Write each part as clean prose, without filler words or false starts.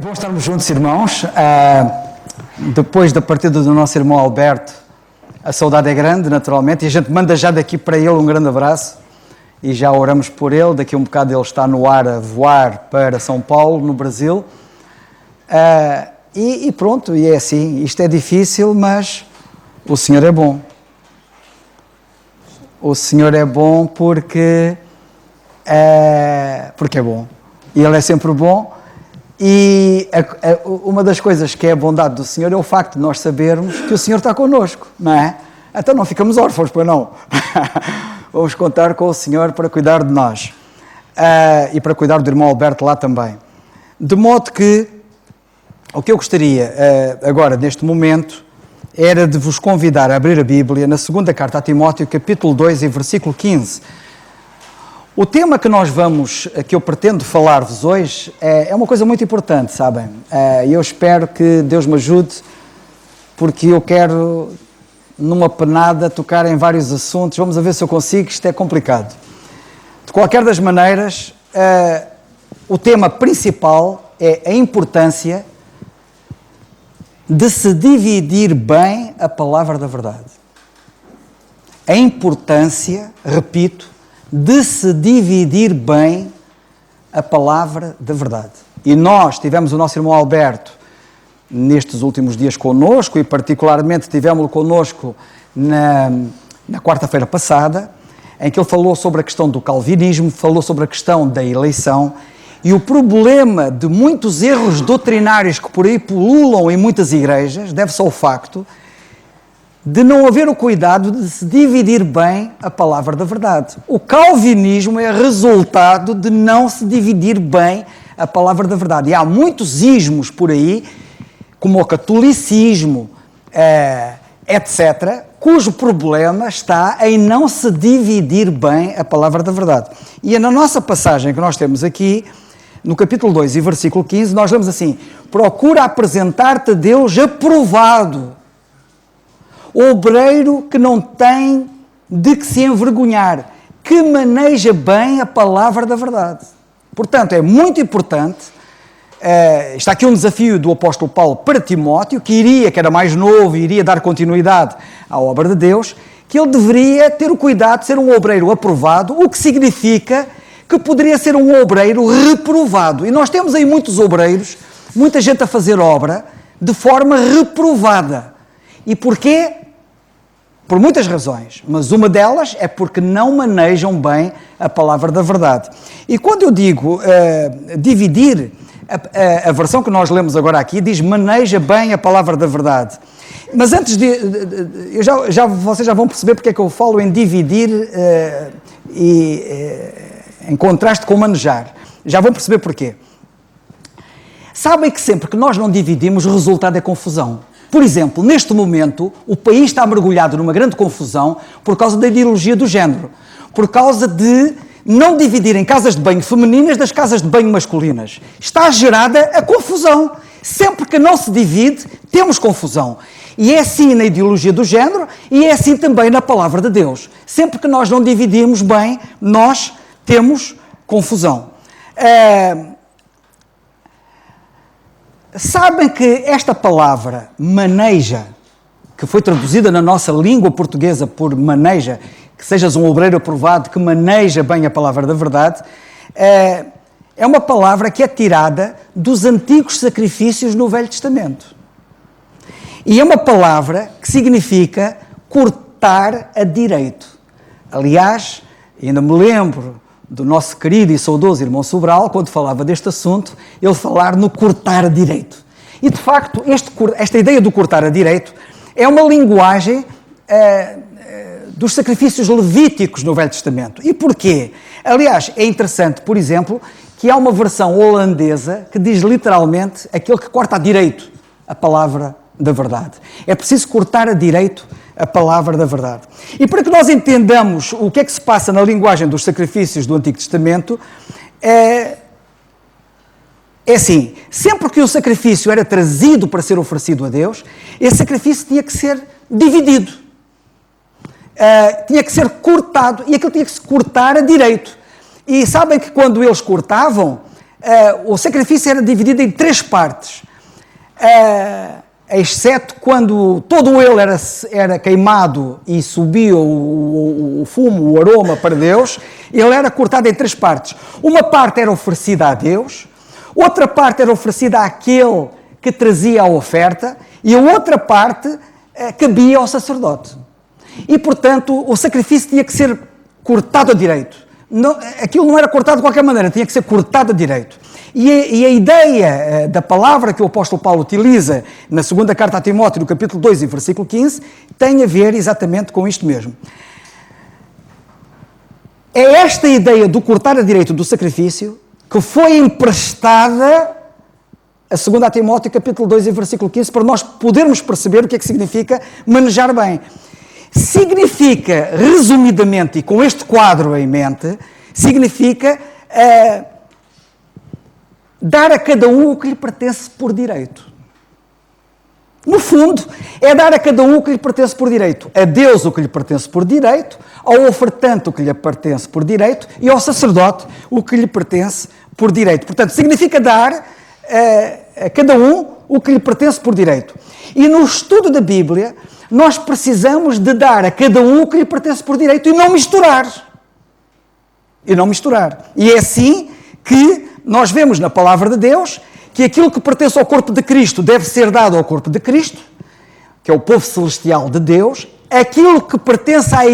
bom estarmos juntos, irmãos. Depois da partida do nosso irmão Alberto, a saudade é grande, naturalmente, e a gente manda já daqui para ele um grande abraço e já oramos por ele. Daqui a um bocado ele está no ar a voar para São Paulo, no Brasil. E pronto, e é assim, isto é difícil, mas o Senhor é bom. O Senhor é bom porque é bom. E Ele é sempre bom. E uma das coisas que é a bondade do Senhor é o facto de nós sabermos que o Senhor está connosco, não é? Então não ficamos órfãos, pois não. Vamos contar com o Senhor para cuidar de nós. E para cuidar do irmão Alberto lá também. De modo que, o que eu gostaria agora, neste momento, era de vos convidar a abrir a Bíblia na segunda carta a Timóteo, capítulo 2 e versículo 15. O tema que eu pretendo falar-vos hoje é uma coisa muito importante, sabem? E eu espero que Deus me ajude, porque eu quero, numa penada, tocar em vários assuntos. Vamos a ver se eu consigo, isto é complicado. De qualquer das maneiras, o tema principal é a importância de se dividir bem a palavra da verdade. A importância, repito, de se dividir bem a palavra da verdade. E nós tivemos o nosso irmão Alberto nestes últimos dias connosco, e particularmente tivemos-lo connosco na quarta-feira passada, em que ele falou sobre a questão do calvinismo, falou sobre a questão da eleição, e o problema de muitos erros doutrinários que por aí pululam em muitas igrejas deve-se ao facto de não haver o cuidado de se dividir bem a palavra da verdade. O calvinismo é resultado de não se dividir bem a palavra da verdade. E há muitos ismos por aí, como o catolicismo, etc., cujo problema está em não se dividir bem a palavra da verdade. E na nossa passagem que nós temos aqui, no capítulo 2 e versículo 15, nós lemos assim: procura apresentar-te a Deus aprovado, obreiro que não tem de que se envergonhar, que maneja bem a palavra da verdade. Portanto, é muito importante, está aqui um desafio do apóstolo Paulo para Timóteo, que era mais novo e iria dar continuidade à obra de Deus, que ele deveria ter o cuidado de ser um obreiro aprovado, o que significa que poderia ser um obreiro reprovado. E nós temos aí muitos obreiros, muita gente a fazer obra de forma reprovada. E porquê? Por muitas razões, mas uma delas é porque não manejam bem a palavra da verdade. E quando eu digo dividir, a versão que nós lemos agora aqui diz maneja bem a palavra da verdade. Mas antes vocês já vão perceber porque é que eu falo em dividir em contraste com manejar. Já vão perceber porquê. Sabem que sempre que nós não dividimos, o resultado é confusão. Por exemplo, neste momento, o país está mergulhado numa grande confusão por causa da ideologia do género, por causa de não dividirem casas de banho femininas das casas de banho masculinas. Está gerada a confusão. Sempre que não se divide, temos confusão. E é assim na ideologia do género e é assim também na palavra de Deus. Sempre que nós não dividimos bem, nós temos confusão. Sabem que esta palavra maneja, que foi traduzida na nossa língua portuguesa por maneja, que sejas um obreiro aprovado, que maneja bem a palavra da verdade, é uma palavra que é tirada dos antigos sacrifícios no Velho Testamento. E é uma palavra que significa cortar a direito. Aliás, ainda me lembro do nosso querido e saudoso irmão Sobral, quando falava deste assunto, ele falar no cortar a direito. E, de facto, esta ideia do cortar a direito é uma linguagem dos sacrifícios levíticos no Velho Testamento. E porquê? Aliás, é interessante, por exemplo, que há uma versão holandesa que diz literalmente aquele que corta a direito a palavra da verdade. É preciso cortar a direito a palavra da verdade. E para que nós entendamos o que é que se passa na linguagem dos sacrifícios do Antigo Testamento, é assim, sempre que o sacrifício era trazido para ser oferecido a Deus, esse sacrifício tinha que ser dividido. Tinha que ser cortado, e aquilo tinha que se cortar a direito. E sabem que quando eles cortavam, o sacrifício era dividido em 3 partes, exceto quando todo ele era queimado e subia o fumo, o aroma para Deus. Ele era cortado em 3 partes. Uma parte era oferecida a Deus, outra parte era oferecida àquele que trazia a oferta e a outra parte cabia ao sacerdote. E, portanto, o sacrifício tinha que ser cortado a direito. Aquilo não era cortado de qualquer maneira, tinha que ser cortado a direito. E a ideia da palavra que o apóstolo Paulo utiliza na segunda carta a Timóteo, no capítulo 2 e versículo 15, tem a ver exatamente com isto mesmo. É esta ideia do cortar a direito do sacrifício que foi emprestada a 2 Timóteo, capítulo 2 e versículo 15, para nós podermos perceber o que é que significa manejar bem. Significa, resumidamente, e com este quadro em mente, significa dar a cada um o que lhe pertence por direito. No fundo, é dar a cada um o que lhe pertence por direito. A Deus o que lhe pertence por direito, ao ofertante o que lhe pertence por direito e ao sacerdote o que lhe pertence por direito. Portanto, significa dar a cada um o que lhe pertence por direito. E no estudo da Bíblia, nós precisamos de dar a cada um o que lhe pertence por direito e não misturar. E é assim que nós vemos na palavra de Deus que aquilo que pertence ao corpo de Cristo deve ser dado ao corpo de Cristo, que é o povo celestial de Deus. Aquilo que pertence a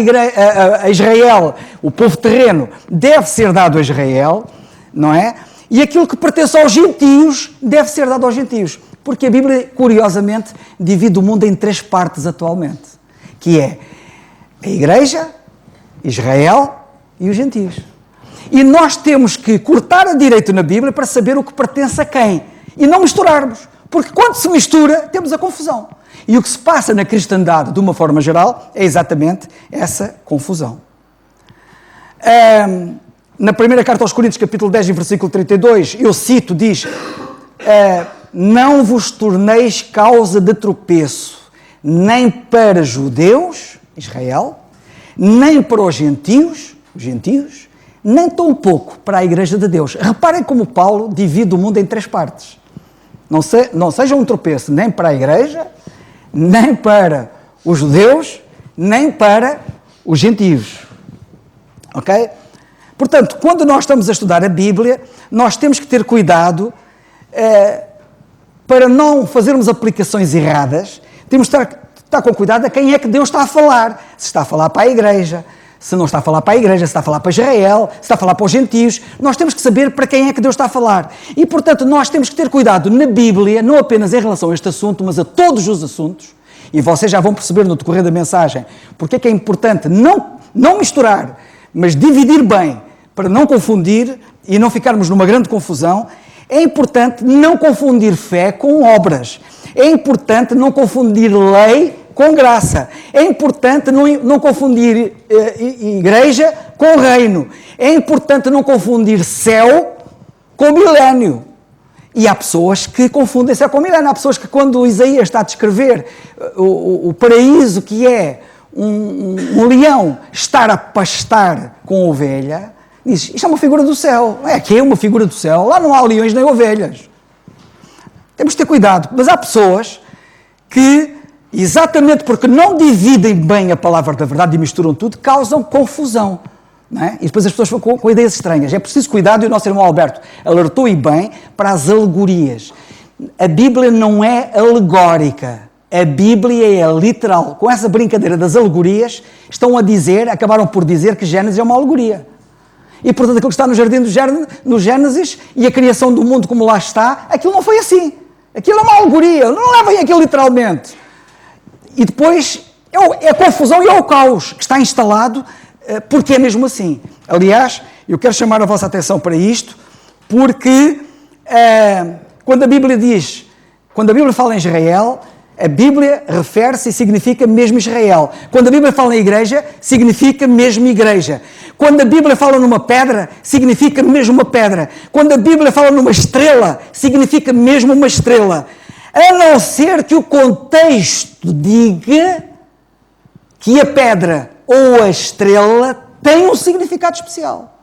Israel, o povo terreno, deve ser dado a Israel, não é? E aquilo que pertence aos gentios deve ser dado aos gentios. Porque a Bíblia, curiosamente, divide o mundo em 3 partes atualmente, que é a Igreja, Israel e os gentios. E nós temos que cortar a direito na Bíblia para saber o que pertence a quem. E não misturarmos. Porque quando se mistura, temos a confusão. E o que se passa na cristandade, de uma forma geral, é exatamente essa confusão. Na primeira carta aos Coríntios, capítulo 10, versículo 32, eu cito, diz: não vos torneis causa de tropeço, nem para judeus, Israel, nem para os gentios, nem tão pouco para a Igreja de Deus. Reparem como Paulo divide o mundo em 3 partes. Não seja um tropeço nem para a Igreja, nem para os judeus, nem para os gentios. Ok? Portanto, quando nós estamos a estudar a Bíblia, nós temos que ter cuidado para não fazermos aplicações erradas. Temos que estar com cuidado a quem é que Deus está a falar. Se está a falar para a Igreja, se não está a falar para a Igreja, se está a falar para Israel, se está a falar para os gentios. Nós temos que saber para quem é que Deus está a falar. E, portanto, nós temos que ter cuidado na Bíblia, não apenas em relação a este assunto, mas a todos os assuntos. E vocês já vão perceber no decorrer da mensagem porque é que é importante não misturar, mas dividir bem, para não confundir e não ficarmos numa grande confusão. É importante não confundir fé com obras. É importante não confundir lei com graça. É importante não confundir igreja com reino. É importante não confundir céu com milénio. E há pessoas que confundem céu com milénio. Há pessoas que, quando Isaías está a descrever o paraíso que é um leão estar a pastar com ovelha, diz: isto é uma figura do céu. Aqui é uma figura do céu. Lá não há leões nem ovelhas. Temos de ter cuidado. Mas há pessoas que, exatamente porque não dividem bem a palavra da verdade e misturam tudo, causam confusão. Não é? E depois as pessoas ficam com ideias estranhas. É preciso cuidado, e o nosso irmão Alberto alertou e bem para as alegorias. A Bíblia não é alegórica. A Bíblia é literal. Com essa brincadeira das alegorias, acabaram por dizer que Gênesis é uma alegoria. E, portanto, aquilo que está no jardim no Gênesis e a criação do mundo como lá está, aquilo não foi assim. Aquilo é uma alegoria. Não levem aquilo literalmente. E depois é a confusão e é o caos que está instalado, porque é mesmo assim. Aliás, eu quero chamar a vossa atenção para isto, porque quando a Bíblia fala em Israel, a Bíblia refere-se e significa mesmo Israel. Quando a Bíblia fala em igreja, significa mesmo igreja. Quando a Bíblia fala numa pedra, significa mesmo uma pedra. Quando a Bíblia fala numa estrela, significa mesmo uma estrela. A não ser que o contexto diga que a pedra ou a estrela tem um significado especial.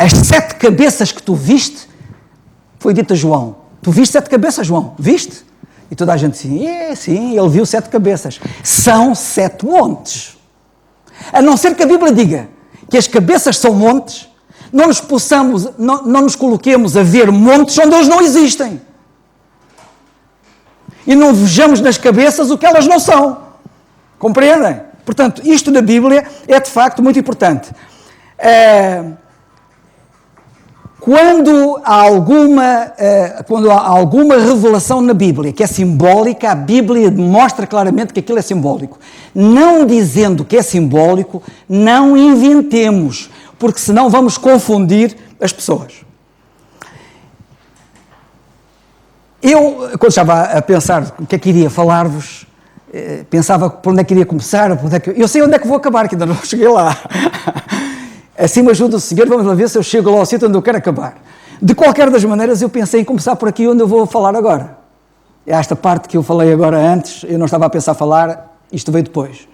As 7 cabeças que tu viste, foi dito a João. Tu viste 7 cabeças, João? Viste? E toda a gente disse, sim, ele viu 7 cabeças. São 7 montes. A não ser que a Bíblia diga que as cabeças são montes, não nos coloquemos a ver montes onde eles não existem. E não vejamos nas cabeças o que elas não são. Compreendem? Portanto, isto na Bíblia é de facto muito importante. Quando há alguma revelação na Bíblia que é simbólica, a Bíblia mostra claramente que aquilo é simbólico. Não dizendo que é simbólico, não inventemos, porque senão vamos confundir as pessoas. Eu, quando estava a pensar o que é que iria falar-vos, pensava por onde é que iria começar, eu sei onde é que vou acabar, que ainda não cheguei lá. Assim me ajuda o Senhor, vamos lá ver se eu chego lá ao sítio onde eu quero acabar. De qualquer das maneiras, eu pensei em começar por aqui onde eu vou falar agora. É esta parte que eu falei agora antes, eu não estava a pensar falar, isto veio depois.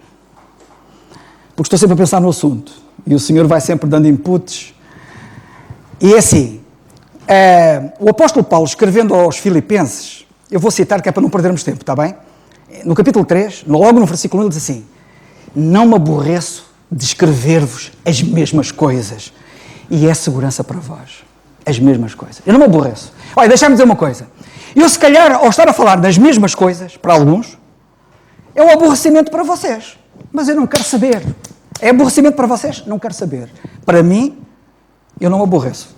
Porque estou sempre a pensar no assunto. E o Senhor vai sempre dando inputs. E é assim, o apóstolo Paulo, escrevendo aos Filipenses, eu vou citar que é para não perdermos tempo, está bem? No capítulo 3, logo no versículo 1, ele diz assim, não me aborreço de escrever-vos as mesmas coisas. E é segurança para vós. As mesmas coisas. Eu não me aborreço. Olha, deixa-me dizer uma coisa. Eu, se calhar, ao estar a falar das mesmas coisas, para alguns, é um aborrecimento para vocês. Mas eu não quero saber. É aborrecimento para vocês? Não quero saber. Para mim, eu não me aborreço.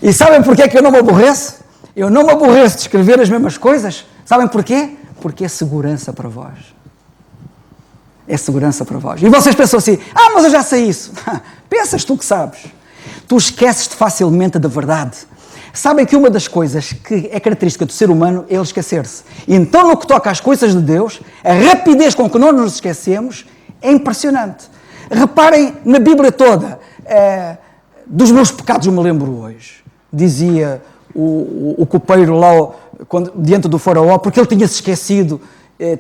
E sabem porquê que eu não me aborreço? Eu não me aborreço de escrever as mesmas coisas. Sabem porquê? Porque é segurança para vós. É segurança para vós. E vocês pensam assim, mas eu já sei isso. Pensas tu que sabes. Tu esqueces-te facilmente da verdade. Sabem que uma das coisas que é característica do ser humano é ele esquecer-se. Então, no que toca às coisas de Deus, a rapidez com que nós nos esquecemos é impressionante. Reparem na Bíblia toda. Dos meus pecados eu me lembro hoje. Dizia o copeiro lá diante do faraó, porque ele tinha-se esquecido,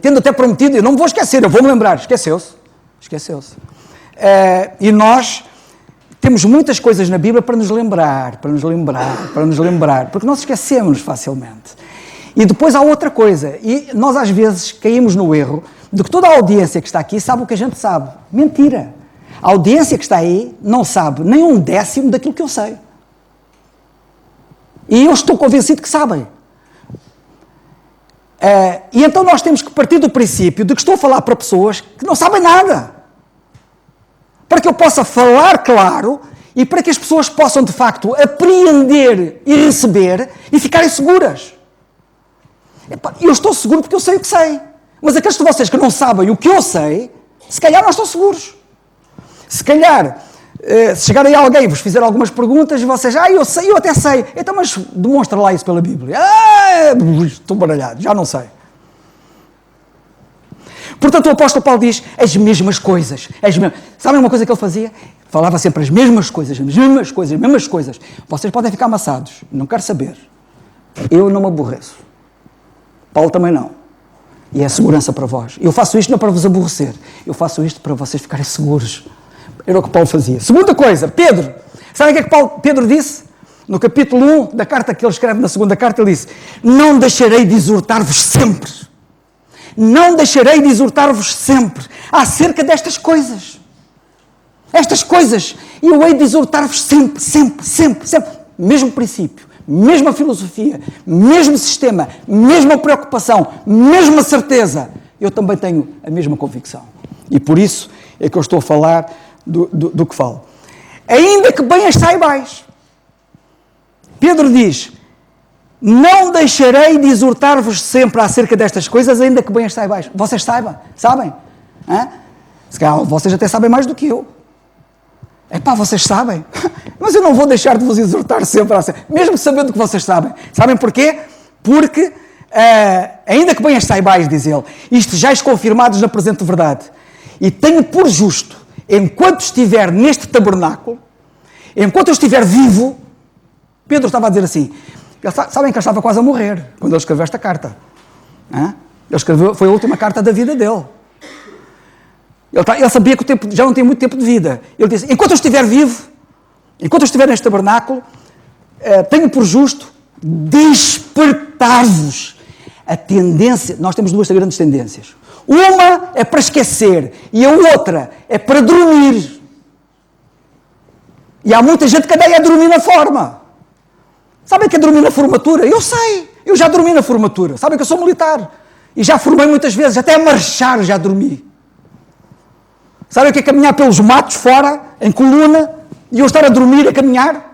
tendo até prometido, eu não me vou esquecer, eu vou-me lembrar. Esqueceu-se. E nós temos muitas coisas na Bíblia para nos lembrar, porque nós esquecemos facilmente. E depois há outra coisa, e nós às vezes caímos no erro de que toda a audiência que está aqui sabe o que a gente sabe. Mentira! A audiência que está aí não sabe nem 1/10 daquilo que eu sei. E eu estou convencido que sabem. E então nós temos que partir do princípio de que estou a falar para pessoas que não sabem nada. Para que eu possa falar claro e para que as pessoas possam, de facto, apreender e receber e ficarem seguras. Eu estou seguro porque eu sei o que sei. Mas aqueles de vocês que não sabem o que eu sei, se calhar não estão seguros. Se calhar, se chegar aí alguém e vos fizer algumas perguntas e vocês, eu sei, eu até sei. Então, mas demonstra lá isso pela Bíblia. Estou baralhado, já não sei. Portanto, o apóstolo Paulo diz as mesmas coisas. Sabem uma coisa que ele fazia? Falava sempre as mesmas coisas. Vocês podem ficar amassados. Não quero saber. Eu não me aborreço. Paulo também não. E é segurança para vós. Eu faço isto não para vos aborrecer. Eu faço isto para vocês ficarem seguros. Era o que Paulo fazia. Segunda coisa, Pedro. Sabem o que é que Pedro disse? No capítulo 1 da carta que ele escreve na segunda carta, ele disse, não deixarei de exortar-vos sempre. Não deixarei de exortar-vos sempre acerca destas coisas. Estas coisas. E eu hei de exortar-vos sempre. Mesmo princípio, mesma filosofia, mesmo sistema, mesma preocupação, mesma certeza. Eu também tenho a mesma convicção. E por isso é que eu estou a falar do que falo. Ainda que bem as saibais. Pedro diz, não deixarei de exortar-vos sempre acerca destas coisas, ainda que bem as saibais. Vocês sabem? Se calhar vocês até sabem mais do que eu. Vocês sabem? Mas eu não vou deixar de vos exortar sempre, mesmo sabendo que vocês sabem. Sabem porquê? Porque, ainda que bem as saibais, diz ele, estejais confirmados na presente verdade. E tenho por justo, enquanto estiver neste tabernáculo, enquanto eu estiver vivo, Pedro estava a dizer assim, sabem que ele estava quase a morrer, quando ele escreveu esta carta. Ele escreveu, foi a última carta da vida dele. Ele sabia que o tempo, já não tinha muito tempo de vida. Ele disse, enquanto eu estiver vivo, enquanto eu estiver neste tabernáculo, tenho por justo despertar-vos a tendência. Nós temos duas grandes tendências. Uma é para esquecer e a outra é para dormir. E há muita gente que até é dormir na forma. Sabem o que é dormir na formatura? Eu sei, eu já dormi na formatura. Sabem que eu sou militar e já formei muitas vezes, até a marchar já dormi. Sabem o que é caminhar pelos matos fora, em coluna, e eu estar a dormir, a caminhar?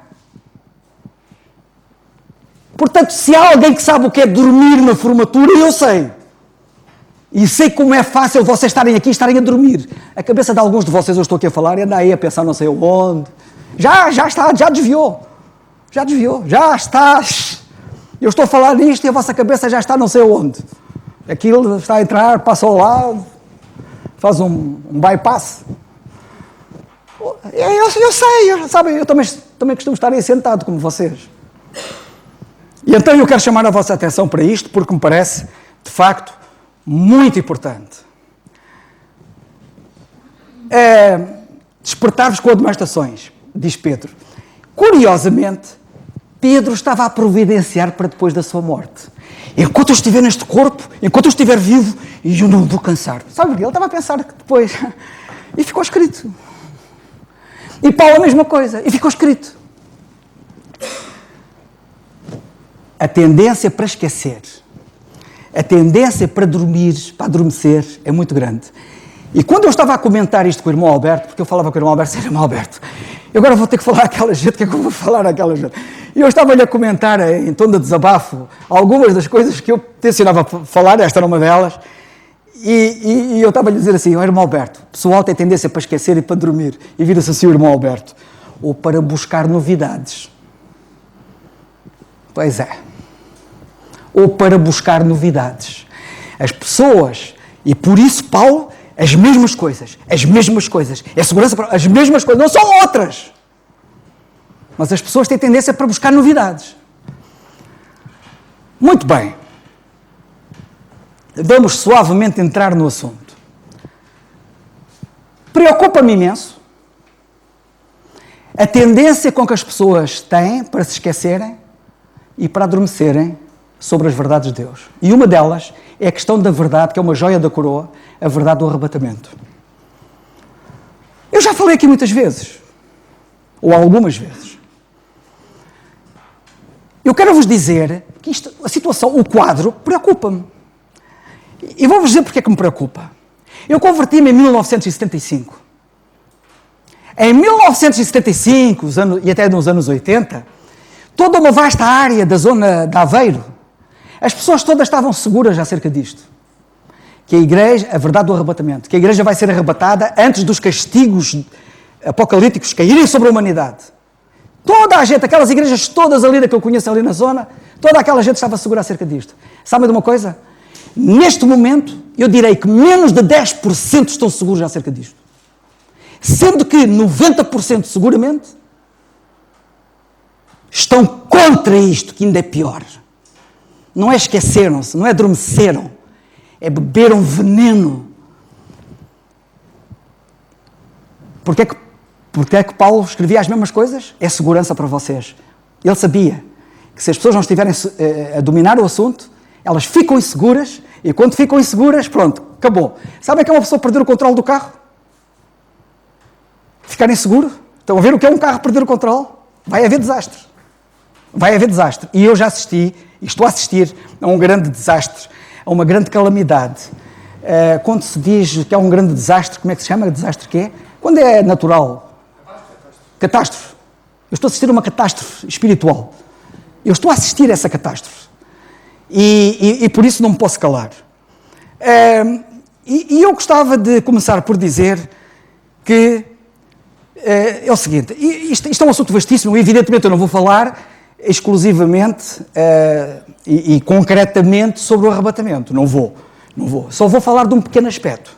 Portanto, se há alguém que sabe o que é dormir na formatura, eu sei. E sei como é fácil vocês estarem aqui e estarem a dormir. A cabeça de alguns de vocês, eu estou aqui a falar, e anda aí a pensar não sei onde. Já está, já desviou. Já está. Eu estou a falar nisto e a vossa cabeça já está não sei onde. Aquilo está a entrar, passa ao lado, faz um bypass. Eu sei, sabem, eu também costumo estar aí sentado como vocês. E então eu quero chamar a vossa atenção para isto, porque me parece, de facto, muito importante. Despertar-vos com admoestações, diz Pedro. Curiosamente, Pedro estava a providenciar para depois da sua morte. Enquanto eu estiver neste corpo, enquanto eu estiver vivo, eu não vou cansar. Sabe o que? Ele estava a pensar que depois... E ficou escrito. E Paulo a mesma coisa. E ficou escrito. A tendência para esquecer, a tendência para dormir, para adormecer, é muito grande. E quando eu estava a comentar isto com o irmão Alberto, porque eu falava com o irmão Alberto, irmão Alberto, eu agora vou ter que falar àquela gente, o que é que eu vou falar àquela gente? E eu estava-lhe a comentar, em tom de desabafo, algumas das coisas que eu tencionava a falar, esta era uma delas, e eu estava-lhe a dizer assim, irmão Alberto, o pessoal tem tendência para esquecer e para dormir, e vira-se assim o irmão Alberto, ou para buscar novidades. Pois é. Ou para buscar novidades. As pessoas, e por isso Paulo, as mesmas coisas, é segurança para as mesmas coisas, não são outras. Mas as pessoas têm tendência para buscar novidades. Muito bem. Vamos suavemente entrar no assunto. Preocupa-me imenso a tendência com que as pessoas têm para se esquecerem e para adormecerem sobre as verdades de Deus. E uma delas é a questão da verdade, que é uma joia da coroa, a verdade do arrebatamento. Eu já falei aqui muitas vezes, ou algumas vezes. Eu quero vos dizer que isto, a situação, o quadro, preocupa-me. E vou-vos dizer porque é que me preocupa. Eu converti-me em 1975. Em 1975, e até nos anos 80, toda uma vasta área da zona de Aveiro, as pessoas todas estavam seguras acerca disto. Que a igreja, a verdade do arrebatamento, que a igreja vai ser arrebatada antes dos castigos apocalípticos caírem sobre a humanidade. Toda a gente, aquelas igrejas todas ali que eu conheço ali na zona, toda aquela gente estava segura acerca disto. Sabem de uma coisa? Neste momento, eu direi que menos de 10% estão seguros acerca disto. Sendo que 90% seguramente estão contra isto, que ainda é pior. Não é esqueceram-se, não é adormeceram, é beberam veneno. Porquê é que Paulo escrevia as mesmas coisas? É segurança para vocês. Ele sabia que se as pessoas não estiverem a dominar o assunto, elas ficam inseguras, e quando ficam inseguras, pronto, acabou. Sabem que é uma pessoa perder o controle do carro? Ficar inseguro? Estão a ver o que é um carro perder o controle? Vai haver desastre. Vai haver desastre. E eu já assisti, e estou a assistir a um grande desastre, a uma grande calamidade. Quando se diz que é um grande desastre, como é que se chama? Desastre quê? Quando é natural? Catástrofe. Eu estou a assistir a uma catástrofe espiritual. Eu estou a assistir a essa catástrofe. E por isso não me posso calar. E eu gostava de começar por dizer que é o seguinte, isto é um assunto vastíssimo, e evidentemente eu não vou falar exclusivamente e concretamente sobre o arrebatamento, não vou, só vou falar de um pequeno aspecto,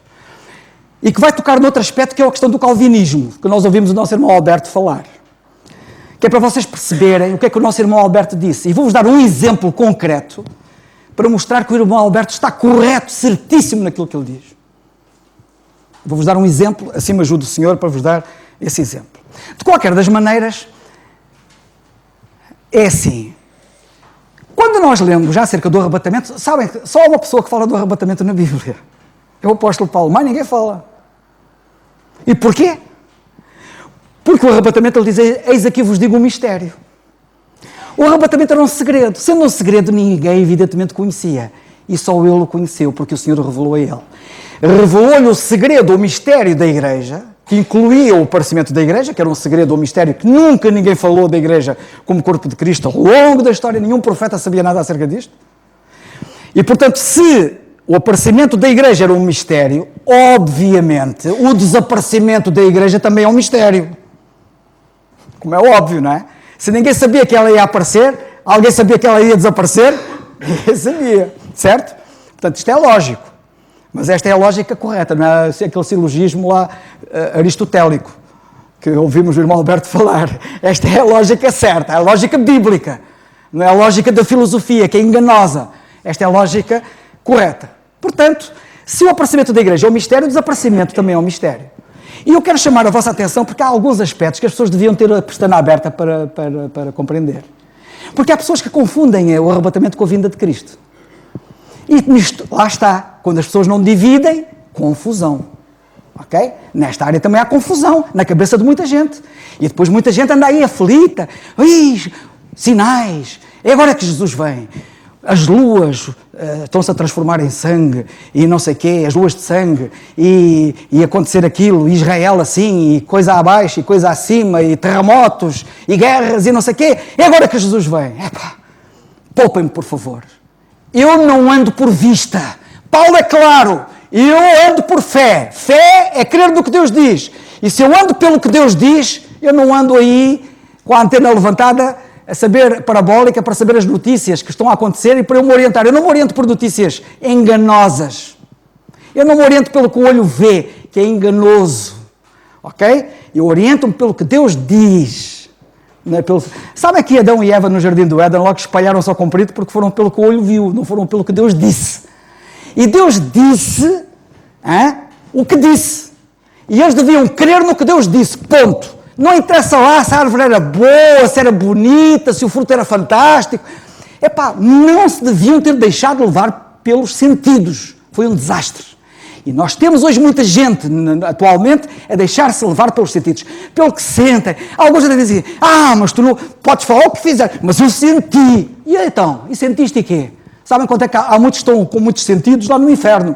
e que vai tocar noutro aspecto, que é a questão do calvinismo, que nós ouvimos o nosso irmão Alberto falar, que é para vocês perceberem o que é que o nosso irmão Alberto disse, e vou-vos dar um exemplo concreto, para mostrar que o irmão Alberto está correto, certíssimo naquilo que ele diz. Vou-vos dar um exemplo, assim me ajuda o Senhor para vos dar esse exemplo. De qualquer das maneiras, É assim, quando nós lemos já acerca do arrebatamento, sabem que só há uma pessoa que fala do arrebatamento na Bíblia. É o apóstolo Paulo, mas ninguém fala. E porquê? Porque o arrebatamento, ele diz, eis aqui vos digo um mistério. O arrebatamento era um segredo. Sendo um segredo, ninguém evidentemente conhecia. E só ele o conheceu, porque o Senhor revelou a ele. Revelou-lhe o segredo, o mistério da igreja, que incluía o aparecimento da igreja, que era um segredo, um mistério que nunca ninguém falou da igreja como corpo de Cristo. Ao longo da história, nenhum profeta sabia nada acerca disto. E, portanto, se o aparecimento da igreja era um mistério, obviamente, o desaparecimento da igreja também é um mistério. Como é óbvio, não é? Se ninguém sabia que ela ia aparecer, alguém sabia que ela ia desaparecer? Ninguém sabia, certo? Portanto, isto é lógico. Mas esta é a lógica correta, não é aquele silogismo lá aristotélico, que ouvimos o irmão Alberto falar. Esta é a lógica certa, é a lógica bíblica. Não é a lógica da filosofia, que é enganosa. Esta é a lógica correta. Portanto, se o aparecimento da igreja é um mistério, o desaparecimento também é um mistério. E eu quero chamar a vossa atenção porque há alguns aspectos que as pessoas deviam ter a pestana aberta para compreender. Porque há pessoas que confundem o arrebatamento com a vinda de Cristo. E nisto, lá está, quando as pessoas não dividem, confusão. Ok? Nesta área também há confusão, na cabeça de muita gente. E depois muita gente anda aí aflita. Sinais. É agora que Jesus vem. As luas estão-se a transformar em sangue e não sei o quê, as luas de sangue e acontecer aquilo, Israel assim, e coisa abaixo e coisa acima, e terremotos e guerras e não sei o quê. É agora que Jesus vem. Poupem-me, por favor. Eu não ando por vista. Paulo é claro. Eu ando por fé. Fé é crer no que Deus diz. E se eu ando pelo que Deus diz, eu não ando aí com a antena levantada a saber parabólica para saber as notícias que estão a acontecer e para eu me orientar. Eu não me oriento por notícias enganosas. Eu não me oriento pelo que o olho vê, que é enganoso. Ok? Eu oriento-me pelo que Deus diz. Não é pelo... Sabem que Adão e Eva no Jardim do Éden logo espalharam-se ao comprido porque foram pelo que o olho viu, não foram pelo que Deus disse. E Deus disse o que disse. E eles deviam crer no que Deus disse. Ponto. Não interessa lá se a árvore era boa, se era bonita, se o fruto era fantástico. Não se deviam ter deixado levar pelos sentidos. Foi um desastre. E nós temos hoje muita gente, atualmente, a deixar-se levar pelos sentidos. Pelo que sentem. Alguns até dizem, mas tu não podes falar o que fizer, mas eu senti. E então? E sentiste quê? Sabem quanto é que há muitos que estão com muitos sentidos lá no inferno?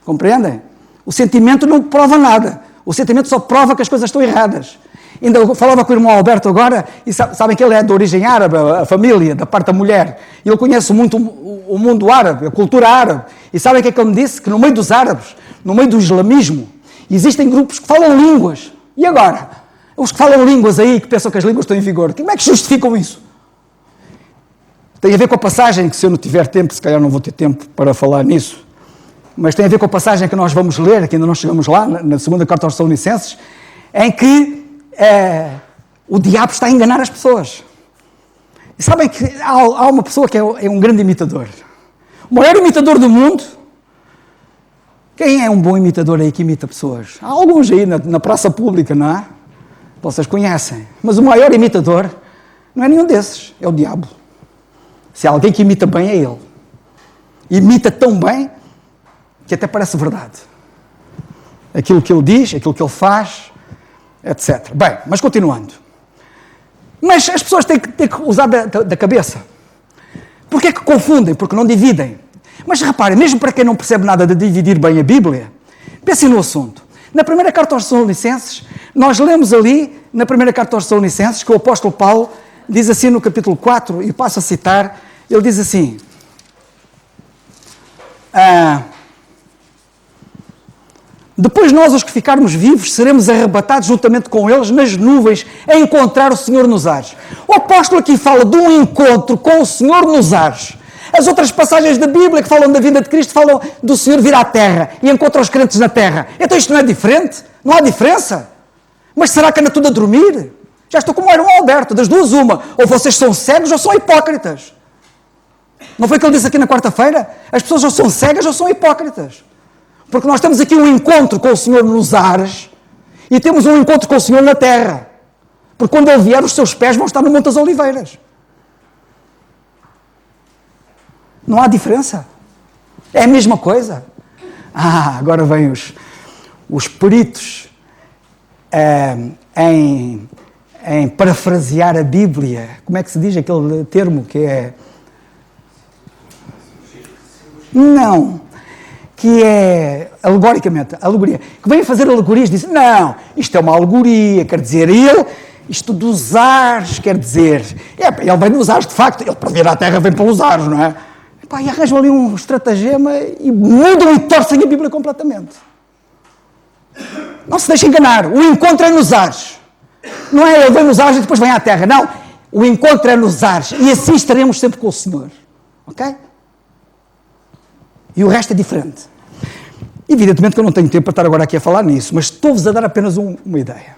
Compreendem? O sentimento não prova nada. O sentimento só prova que as coisas estão erradas. Ainda eu falava com o irmão Alberto agora, e sabem que ele é de origem árabe, a família, da parte da mulher. E ele conhece muito o mundo árabe, a cultura árabe. E sabem o que é que ele me disse? Que no meio dos árabes, no meio do islamismo, existem grupos que falam línguas. E agora? Os que falam línguas aí, que pensam que as línguas estão em vigor, como é que justificam isso? Tem a ver com a passagem, que se eu não tiver tempo, se calhar não vou ter tempo para falar nisso, mas tem a ver com a passagem que nós vamos ler, que ainda não chegamos lá, na segunda carta aos Tessalonicenses, em que o diabo está a enganar as pessoas. E sabem que há uma pessoa que é um grande imitador. O maior imitador do mundo. Quem é um bom imitador aí que imita pessoas? Há alguns aí na praça pública, não é? Vocês conhecem. Mas o maior imitador não é nenhum desses, é o diabo. Se há alguém que imita bem, é ele. Imita tão bem que até parece verdade. Aquilo que ele diz, aquilo que ele faz, etc. Bem, mas continuando. Mas as pessoas têm que usar da cabeça. Porquê é que confundem? Porque não dividem. Mas reparem, mesmo para quem não percebe nada de dividir bem a Bíblia, pensem no assunto. Na primeira carta aos Tessalonicenses, nós lemos ali, na primeira carta aos Tessalonicenses, que o apóstolo Paulo diz assim no capítulo 4, e passo a citar, ele diz assim... Depois nós, os que ficarmos vivos, seremos arrebatados juntamente com eles nas nuvens a encontrar o Senhor nos ares. O apóstolo aqui fala de um encontro com o Senhor nos ares. As outras passagens da Bíblia que falam da vinda de Cristo falam do Senhor vir à terra e encontrar os crentes na terra. Então isto não é diferente? Não há diferença? Mas será que anda tudo a dormir? Já estou como era o Alberto, das duas uma. Ou vocês são cegos ou são hipócritas. Não foi o que ele disse aqui na quarta-feira? As pessoas ou são cegas ou são hipócritas. Porque nós temos aqui um encontro com o Senhor nos ares e temos um encontro com o Senhor na terra. Porque quando ele vier, os seus pés vão estar no Monte das Oliveiras. Não há diferença. É a mesma coisa. Agora vêm os peritos em parafrasear a Bíblia. Como é que se diz aquele termo que é... Não, que é alegoricamente, alegoria. Que vem fazer alegorias, diz, não, isto é uma alegoria, quer dizer, isto dos ares, quer dizer, ele vem dos ares, de facto, ele para vir à Terra vem pelos ares, não é? E arranjam ali um estratagema e mudam e torcem a Bíblia completamente. Não se deixe enganar, o encontro é nos ares. Não é ele vem nos ares e depois vem à Terra, não. O encontro é nos ares e assim estaremos sempre com o Senhor. Ok? E o resto é diferente. Evidentemente que eu não tenho tempo para estar agora aqui a falar nisso, mas estou-vos a dar apenas uma ideia.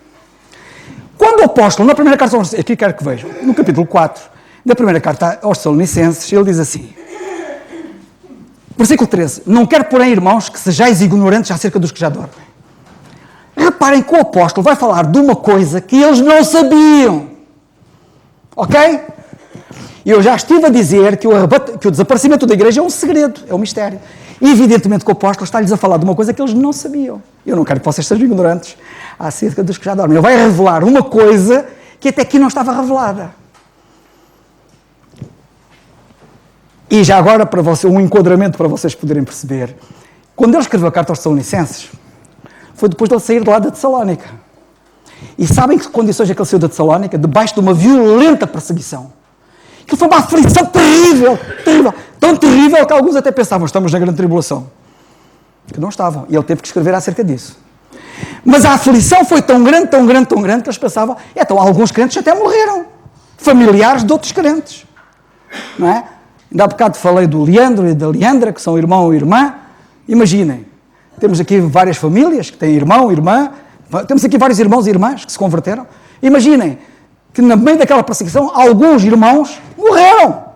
Quando o apóstolo, na primeira carta, aqui quero que vejam, no capítulo 4, da primeira carta aos Tessalonicenses, ele diz assim, versículo 13, não quero, porém, irmãos, que sejais ignorantes acerca dos que já dormem. Reparem que o apóstolo vai falar de uma coisa que eles não sabiam. Ok? Eu já estive a dizer que o desaparecimento da igreja é um segredo, é um mistério. E evidentemente que o apóstolo está-lhes a falar de uma coisa que eles não sabiam. Eu não quero que vocês sejam ignorantes acerca dos que já dormem. Ele vai revelar uma coisa que até aqui não estava revelada. E já agora, para um enquadramento para vocês poderem perceber, quando ele escreveu a carta aos Tessalonicenses, foi depois de ele sair de lá da Tessalónica. E sabem que condições é que ele saiu da Tessalónica? Debaixo de uma violenta perseguição. Que foi uma aflição terrível, terrível. Tão terrível que alguns até pensavam, estamos na grande tribulação. Que não estavam. E ele teve que escrever acerca disso. Mas a aflição foi tão grande, tão grande, tão grande, que eles pensavam, então alguns crentes até morreram. Familiares de outros crentes. Não é? Ainda há bocado falei do Leandro e da Leandra, que são irmão e irmã. Imaginem, temos aqui várias famílias que têm irmão, irmã. Temos aqui vários irmãos e irmãs que se converteram. Imaginem que no meio daquela perseguição, alguns irmãos morreram.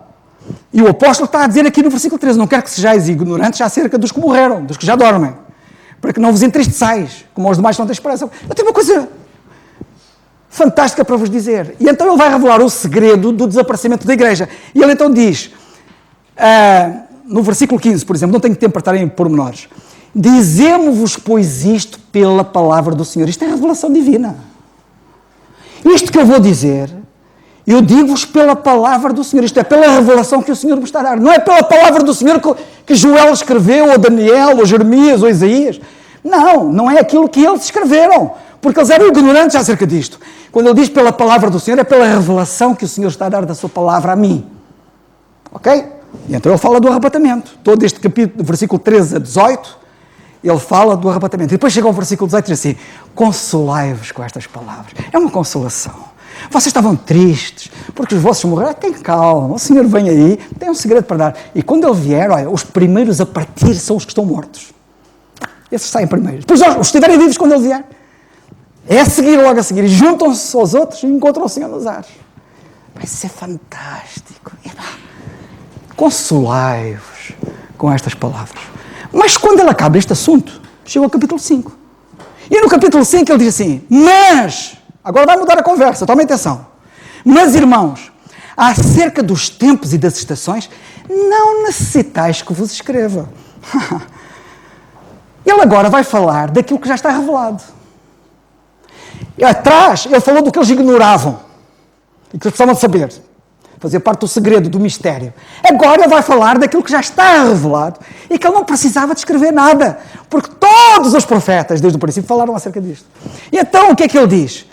E o apóstolo está a dizer aqui no versículo 13, não quero que sejais ignorantes acerca dos que morreram, dos que já dormem, para que não vos entristeçais, como os demais não têm esperança. Eu tenho uma coisa fantástica para vos dizer. E então ele vai revelar o segredo do desaparecimento da igreja. E ele então diz, no versículo 15, por exemplo, não tenho tempo para estar em pormenores, dizemos-vos, pois, isto pela palavra do Senhor. Isto é revelação divina. Isto que eu vou dizer, eu digo-vos pela palavra do Senhor. Isto é pela revelação que o Senhor me está a dar. Não é pela palavra do Senhor que Joel escreveu, ou Daniel, ou Jeremias, ou Isaías. Não é aquilo que eles escreveram. Porque eles eram ignorantes acerca disto. Quando ele diz pela palavra do Senhor, é pela revelação que o Senhor está a dar da sua palavra a mim. Ok? E então ele fala do arrebatamento. Todo este capítulo, versículo 13 a 18, ele fala do arrebatamento. E depois chega ao versículo 18 e diz assim, consolai-vos com estas palavras. É uma consolação. Vocês estavam tristes, porque os vossos morreram. Tem calma, o Senhor vem aí, tem um segredo para dar. E quando ele vier, olha, os primeiros a partir são os que estão mortos. Esses saem primeiros. Depois os que estiverem vivos quando ele vier, é a seguir, logo a seguir. E juntam-se aos outros e encontram o Senhor nos ares. Vai ser fantástico. Consolai-vos com estas palavras. Mas quando ele acaba este assunto, chega ao capítulo 5. E no capítulo 5 ele diz assim, mas, agora vai mudar a conversa, tomem atenção. Mas, irmãos, acerca dos tempos e das estações, não necessitais que vos escreva. Ele agora vai falar daquilo que já está revelado. E atrás, ele falou do que eles ignoravam e que eles precisavam de saber. Fazia parte do segredo, do mistério. Agora ele vai falar daquilo que já está revelado e que ele não precisava de escrever nada, porque todos os profetas, desde o princípio, falaram acerca disto. E então, o que é que ele diz?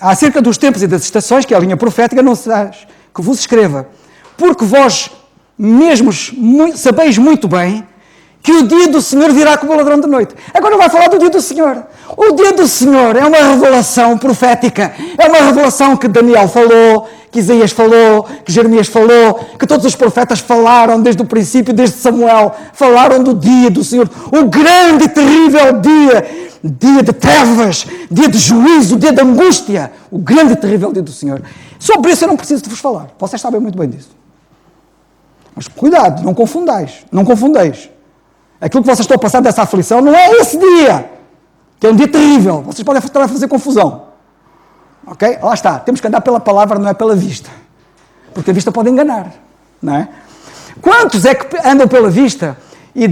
Acerca dos tempos e das estações, que é a linha profética, não sabes que vos escreva, porque vós mesmos sabeis muito bem que o dia do Senhor virá como ladrão de noite. Agora vai falar do dia do Senhor. O dia do Senhor é uma revelação profética. É uma revelação que Daniel falou, que Isaías falou, que Jeremias falou, que todos os profetas falaram desde o princípio, desde Samuel. Falaram do dia do Senhor. O grande e terrível dia. Dia de trevas, dia de juízo, dia de angústia. O grande e terrível dia do Senhor. Sobre isso eu não preciso de vos falar. Vocês sabem muito bem disso. Mas cuidado, não confundais. Não confundeis. Aquilo que vocês estão a passar dessa aflição não é esse dia, que é um dia terrível. Vocês podem estar a fazer confusão. Ok? Lá está. Temos que andar pela palavra, não é pela vista. Porque a vista pode enganar. Não é? Quantos é que andam pela vista e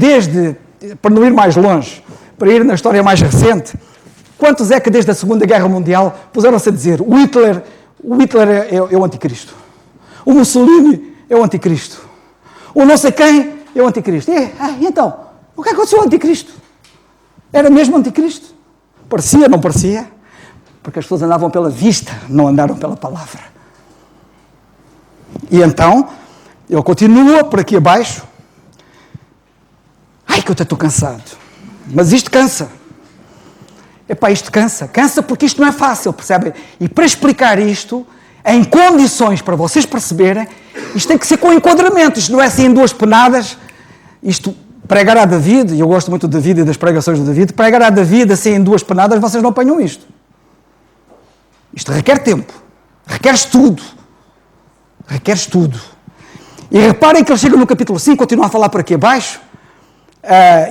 para não ir mais longe, para ir na história mais recente, quantos é que desde a Segunda Guerra Mundial puseram-se a dizer o Hitler é o anticristo, o Mussolini é o anticristo, o não sei quem é o anticristo. E então, o que aconteceu ao anticristo? Era mesmo anticristo? Parecia, não parecia? Porque as pessoas andavam pela vista, não andaram pela palavra. E então, ele continua por aqui abaixo. Ai, que eu estou cansado. Mas isto cansa. Epá, isto cansa. Cansa porque isto não é fácil, percebem? E para explicar isto, em condições para vocês perceberem, isto tem que ser com enquadramento. Isto não é assim em duas penadas. Isto, pregar a David, e eu gosto muito de David e das pregações de David, pregar a David assim em duas penadas, vocês não apanham isto. Isto requer tempo. Requer estudo. Requer estudo. E reparem que ele chega no capítulo 5, continua a falar por aqui abaixo,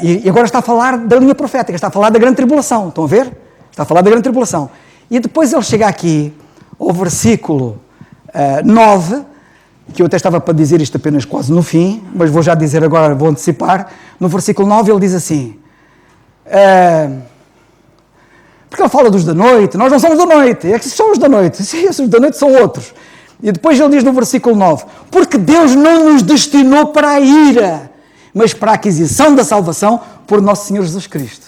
e agora está a falar da linha profética, está a falar da grande tribulação, estão a ver? Está a falar da grande tribulação. E depois ele chega aqui, ao versículo 9, que eu até estava para dizer isto apenas quase no fim, mas vou já dizer agora, vou antecipar. No versículo 9 ele diz assim, porque ele fala dos da noite, nós não somos da noite, é que são os da noite, esses da noite são outros. E depois ele diz no versículo 9, porque Deus não nos destinou para a ira, mas para a aquisição da salvação por nosso Senhor Jesus Cristo.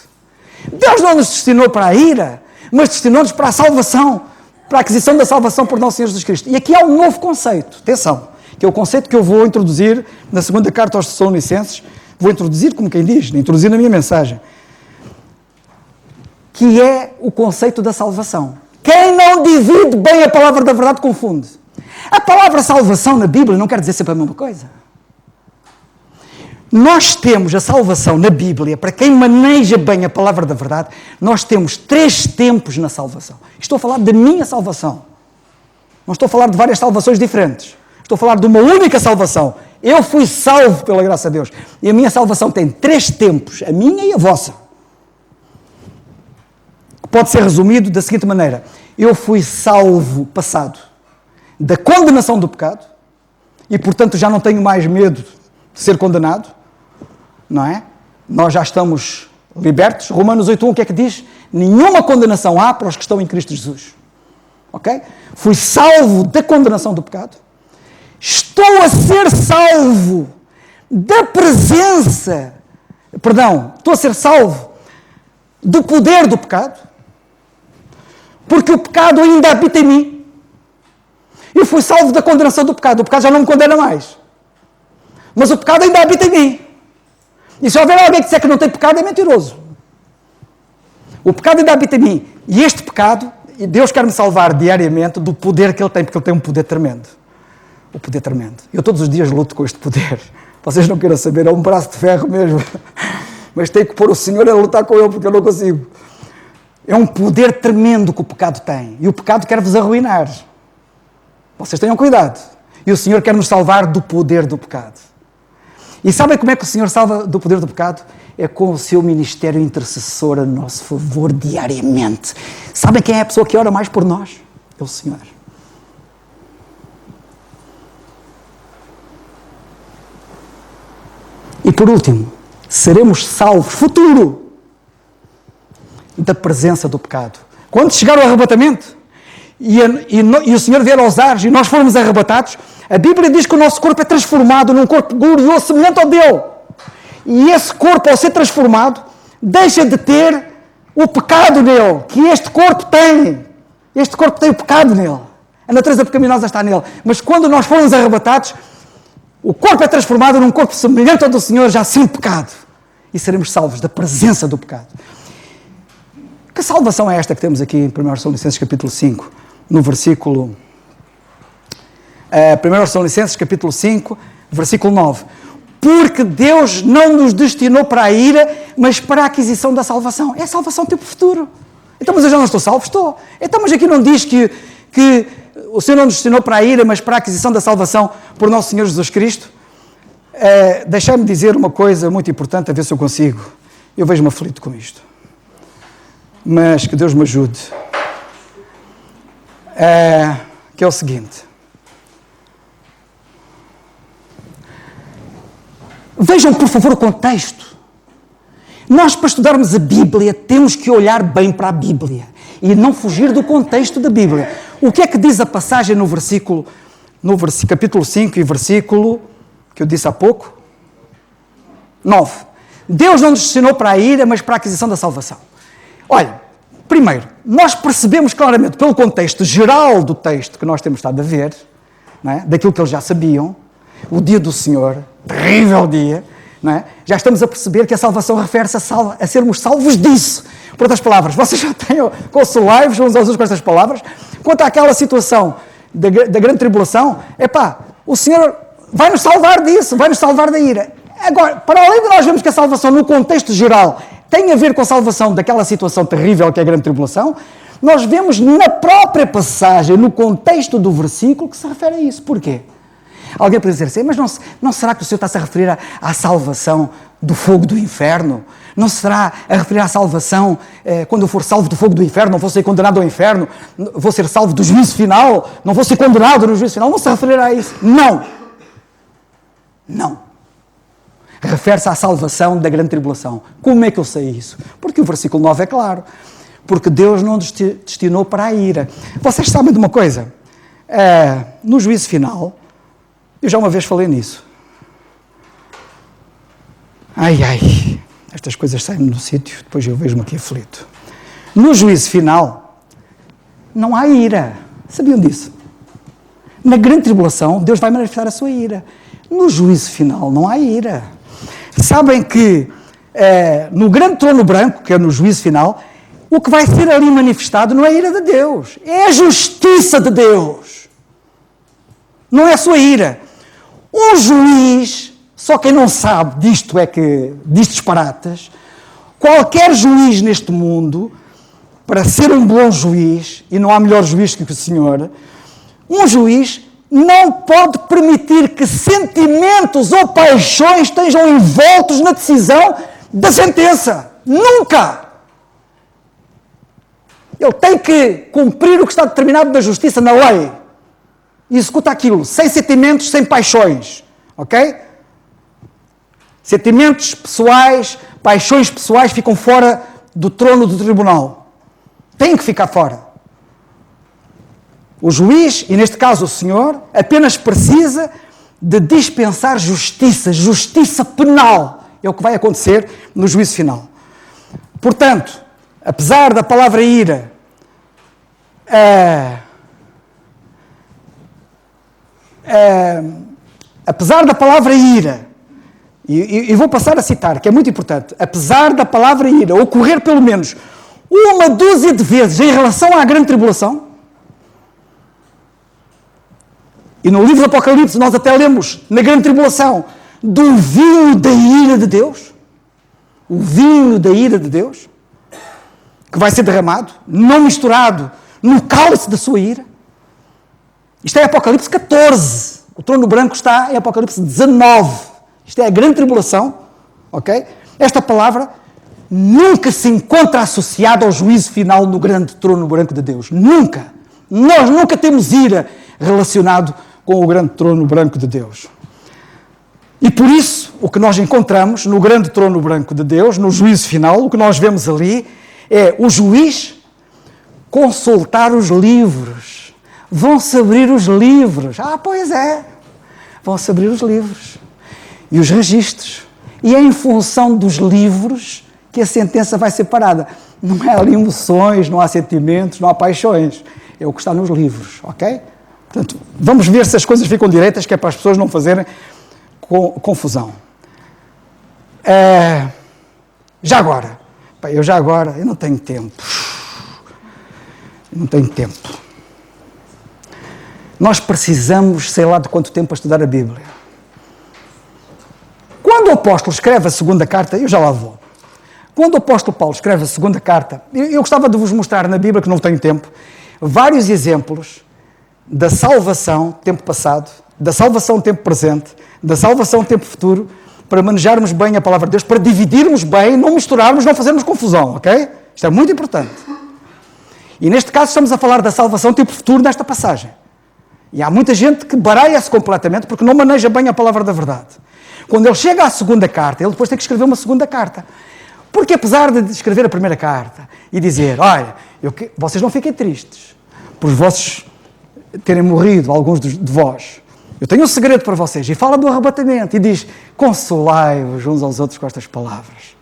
Deus não nos destinou para a ira, mas destinou-nos para a salvação, para a aquisição da salvação por nosso Senhor Jesus Cristo. E aqui há um novo conceito, atenção, que é o conceito que eu vou introduzir na segunda carta aos Tessalonicenses, vou introduzir, como quem diz, introduzir na minha mensagem, que é o conceito da salvação. Quem não divide bem a palavra da verdade confunde. A palavra salvação na Bíblia não quer dizer sempre a mesma coisa. Nós temos a salvação na Bíblia, para quem maneja bem a palavra da verdade, nós temos 3 tempos na salvação. Estou a falar da minha salvação. Não estou a falar de várias salvações diferentes. Estou a falar de uma única salvação. Eu fui salvo pela graça de Deus. E a minha salvação tem 3 tempos, a minha e a vossa. Pode ser resumido da seguinte maneira. Eu fui salvo passado da condenação do pecado e, portanto, já não tenho mais medo de ser condenado, não é? Nós já estamos libertos. Romanos 8.1, o que é que diz? Nenhuma condenação há para os que estão em Cristo Jesus. Ok? Fui salvo da condenação do pecado. Estou a ser salvo da presença, estou a ser salvo do poder do pecado, porque o pecado ainda habita em mim. Eu fui salvo da condenação do pecado. O pecado já não me condena mais. Mas o pecado ainda habita em mim. E se houver alguém que disser que não tem pecado, é mentiroso. O pecado ainda habita em mim. E este pecado, Deus quer me salvar diariamente do poder que Ele tem, porque Ele tem um poder tremendo. O poder tremendo. Eu todos os dias luto com este poder. Vocês não queiram saber, é um braço de ferro mesmo. Mas tenho que pôr o Senhor a lutar com Ele, porque eu não consigo. É um poder tremendo que o pecado tem. E o pecado quer vos arruinar. Vocês tenham cuidado. E o Senhor quer nos salvar do poder do pecado. E sabem como é que o Senhor salva do poder do pecado? É com o seu ministério intercessor a nosso favor diariamente. Sabem quem é a pessoa que ora mais por nós? É o Senhor. E por último, seremos salvos, futuro, da presença do pecado. Quando chegar o arrebatamento, e o Senhor vier aos ares e nós formos arrebatados, a Bíblia diz que o nosso corpo é transformado num corpo glorioso semelhante ao dele. E esse corpo, ao ser transformado, deixa de ter o pecado nele, que este corpo tem. Este corpo tem o pecado nele. A natureza pecaminosa está nele. Mas quando nós formos arrebatados, o corpo é transformado num corpo semelhante ao do Senhor, já sem pecado. E seremos salvos da presença do pecado. Que salvação é esta que temos aqui em 1 Tessalonicenses capítulo 5, no versículo... 1 Tessalonicenses capítulo 5, versículo 9. Porque Deus não nos destinou para a ira, mas para a aquisição da salvação. É a salvação tipo futuro. Então, mas eu já não estou salvo? Estou. Então, mas aqui não diz que o Senhor não nos destinou para a ira, mas para a aquisição da salvação por nosso Senhor Jesus Cristo? Deixai-me dizer uma coisa muito importante, a ver se eu consigo. Eu vejo-me aflito com isto. Mas que Deus me ajude. que é o seguinte. Vejam, por favor, o contexto. Nós, para estudarmos a Bíblia, temos que olhar bem para a Bíblia e não fugir do contexto da Bíblia. O que é que diz a passagem no capítulo 5 e versículo, que eu disse há pouco? 9. Deus não nos destinou para a ira, mas para a aquisição da salvação. Olha, primeiro, nós percebemos claramente, pelo contexto geral do texto que nós temos estado a ver, não é? Daquilo que eles já sabiam, o dia do Senhor, terrível dia, não é? Já estamos a perceber que a salvação refere-se a sermos salvos disso. Por outras palavras, vocês já têm consolai-vos uns aos outros com estas palavras. Quanto àquela situação da grande tribulação, o Senhor vai nos salvar disso, vai nos salvar da ira. Agora, para além de nós vermos que a salvação no contexto geral tem a ver com a salvação daquela situação terrível que é a grande tribulação, nós vemos na própria passagem, no contexto do versículo, que se refere a isso. Porquê? Alguém pode dizer assim, mas não será que o Senhor está-se a referir à salvação do fogo do inferno? Não será a referir à salvação, quando eu for salvo do fogo do inferno, não vou ser condenado ao inferno, vou ser salvo do juízo final, não vou ser condenado no juízo final? Não se referirá a isso. Não. Não. Refere-se à salvação da grande tribulação. Como é que eu sei isso? Porque o versículo 9 é claro. Porque Deus não nos destinou para a ira. Vocês sabem de uma coisa? No juízo final, eu já uma vez falei nisso. Estas coisas saem do sítio, depois eu vejo-me aqui aflito. No juízo final, não há ira. Sabiam disso? Na grande tribulação, Deus vai manifestar a sua ira. No juízo final, não há ira. Sabem que no grande trono branco, que é no juízo final, o que vai ser ali manifestado não é a ira de Deus, é a justiça de Deus. Não é a sua ira. Um juiz, só quem não sabe disto é que diz disparates, qualquer juiz neste mundo, para ser um bom juiz, e não há melhor juiz que o Senhor, um juiz não pode permitir que sentimentos ou paixões estejam envoltos na decisão da sentença. Nunca! Ele tem que cumprir o que está determinado na justiça, na lei. E executa aquilo, sem sentimentos, sem paixões. Ok? Sentimentos pessoais, paixões pessoais ficam fora do trono do tribunal. Têm que ficar fora. O juiz, e neste caso o Senhor, apenas precisa de dispensar justiça penal. É o que vai acontecer no juízo final. Portanto, apesar da palavra ira, apesar da palavra ira, e vou passar a citar, que é muito importante, apesar da palavra ira ocorrer pelo menos uma dúzia de vezes em relação à grande tribulação, e no livro do Apocalipse nós até lemos na grande tribulação do vinho da ira de Deus, o vinho da ira de Deus, que vai ser derramado, não misturado no cálice da sua ira. Isto é Apocalipse 14. O trono branco está em Apocalipse 19. Isto é a grande tribulação. Ok? Esta palavra nunca se encontra associada ao juízo final no grande trono branco de Deus. Nunca. Nós nunca temos ira relacionado com o grande trono branco de Deus. E por isso, o que nós encontramos no grande trono branco de Deus, no juízo final, o que nós vemos ali é o juiz consultar os livros. Vão-se abrir os livros. Pois é. Vão-se abrir os livros. E os registros. E é em função dos livros que a sentença vai ser parada. Não é ali emoções, não há sentimentos, não há paixões. É o que está nos livros, ok? Portanto, vamos ver se as coisas ficam direitas, que é para as pessoas não fazerem confusão. Já agora, eu não tenho tempo. Nós precisamos, sei lá de quanto tempo, para estudar a Bíblia. Quando o apóstolo escreve a segunda carta, eu já lá vou. Quando o apóstolo Paulo escreve a segunda carta, eu gostava de vos mostrar na Bíblia, que não tenho tempo, vários exemplos da salvação, tempo passado, da salvação, tempo presente, da salvação, tempo futuro, para manejarmos bem a palavra de Deus, para dividirmos bem, não misturarmos, não fazermos confusão, ok? Isto é muito importante. E neste caso estamos a falar da salvação tempo futuro nesta passagem. E há muita gente que baralha-se completamente porque não maneja bem a palavra da verdade. Quando ele chega à segunda carta, ele depois tem que escrever uma segunda carta. Porque apesar de escrever a primeira carta e dizer, olha, vocês não fiquem tristes por os vossos terem morrido, alguns de vós. Eu tenho um segredo para vocês. E fala do arrebatamento e diz, consolai-vos uns aos outros com estas palavras.